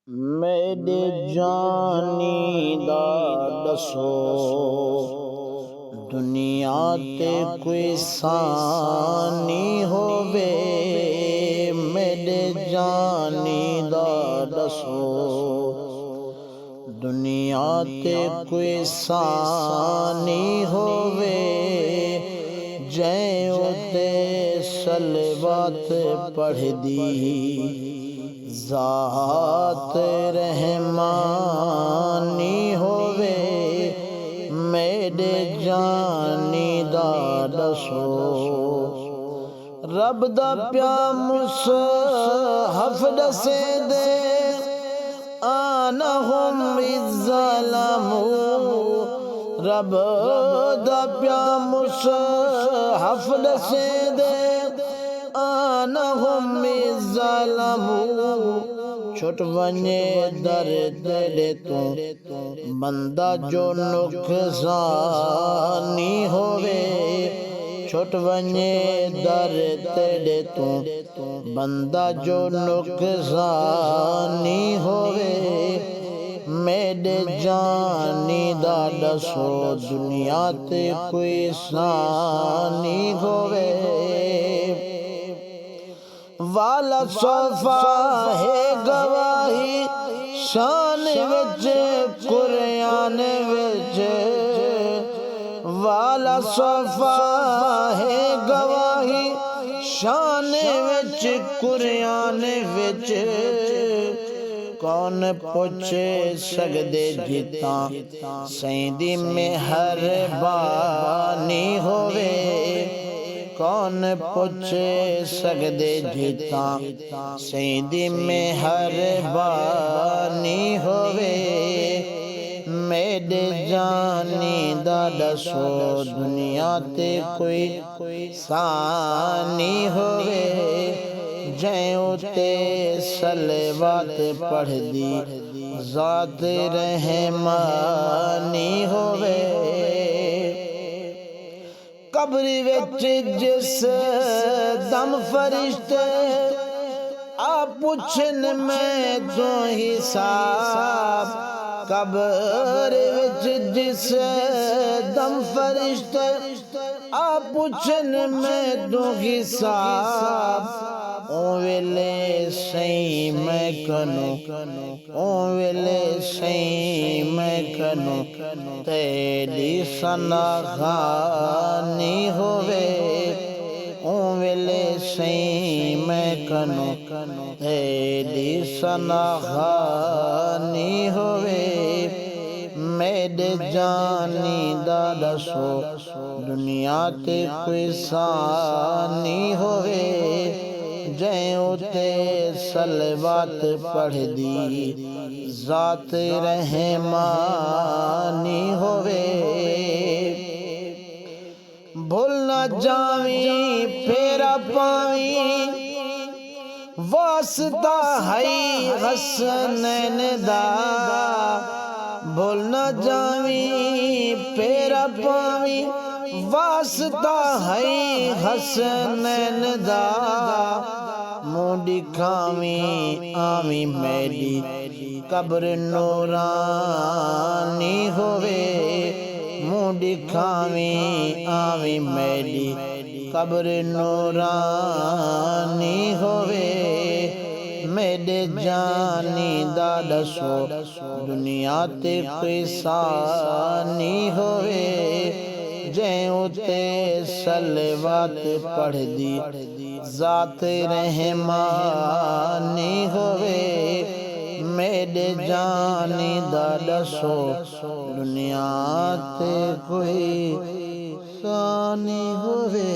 मेरे जानी दा दसो दुनिया ते कोई सानी होवे। मेरे जानी दा दसो दुनिया ते कोई सानी होवे। जै उते सलवत पढ़ दी ज़ात रहमानी होवे। मेरे जानी दा दसो रब दा प्या मुसहफ दसे दे आनहुम इज़्ज़लमू। रब दा प्या मुसहफ दसे दे आनहुम इज़्ज़लमू। छुट वने दर तेरे तो बंदा जो नुकसानी होवे। छुट वने दर तेरे तो बंदा जो नुकसानी होवे। मेरे जानी दा दसो दुनिया ते कोई सानी होवे। वाला सोफा है गवाही शान विच कुरान विच। वाला सोफा है गवाही शान विच कुरान विच। कौन पूछे सकदे जिता सैंदी मेहरबानी होवे। कौन पूछे सकदे जिता सैंदी मेहरबानी होवे। मेरे जानी दा दसो दुनिया ते कोई सानी होवे। जै उते सलवत पढ़ दी ज़ात रहमानी होवे। कब्र विच जिस दम फरिश्ते आ पुछन मैं तो हिसाब। कब्र विच जिस दम फरिश्ते आ पुछन मैं तो हिसाब। ओ वेले सही मैं कनो ओ वेले सही मैं कनो तेरी सनाखानी होवे। ओ वेले सही मैं कनो तेरी सनाखानी होवे। मेरे जानी दा दसो दुनिया ते कोई सानी होवे। जै उते सलवत पढ़ दी ज़ात रहमानी होवे। भूल ना जावी फेरा पावी वास्ता है हसनैन दा। भूल ना जावी फेरा पावी वास्ता है हसनैन दा। मुंडी खावी आवी मेरी कब्र नूरानी होवे। मुंडी खावी आवी मेरी कब्र नूरानी होवे। मेरे जानी दा दसो दुनिया ते कोई सानी होवे। जै उते सलवत पढ़ दी ज़ात रहमानी होवे। मेरे जानी दा दसो दुनिया ते कोई सानी होवे।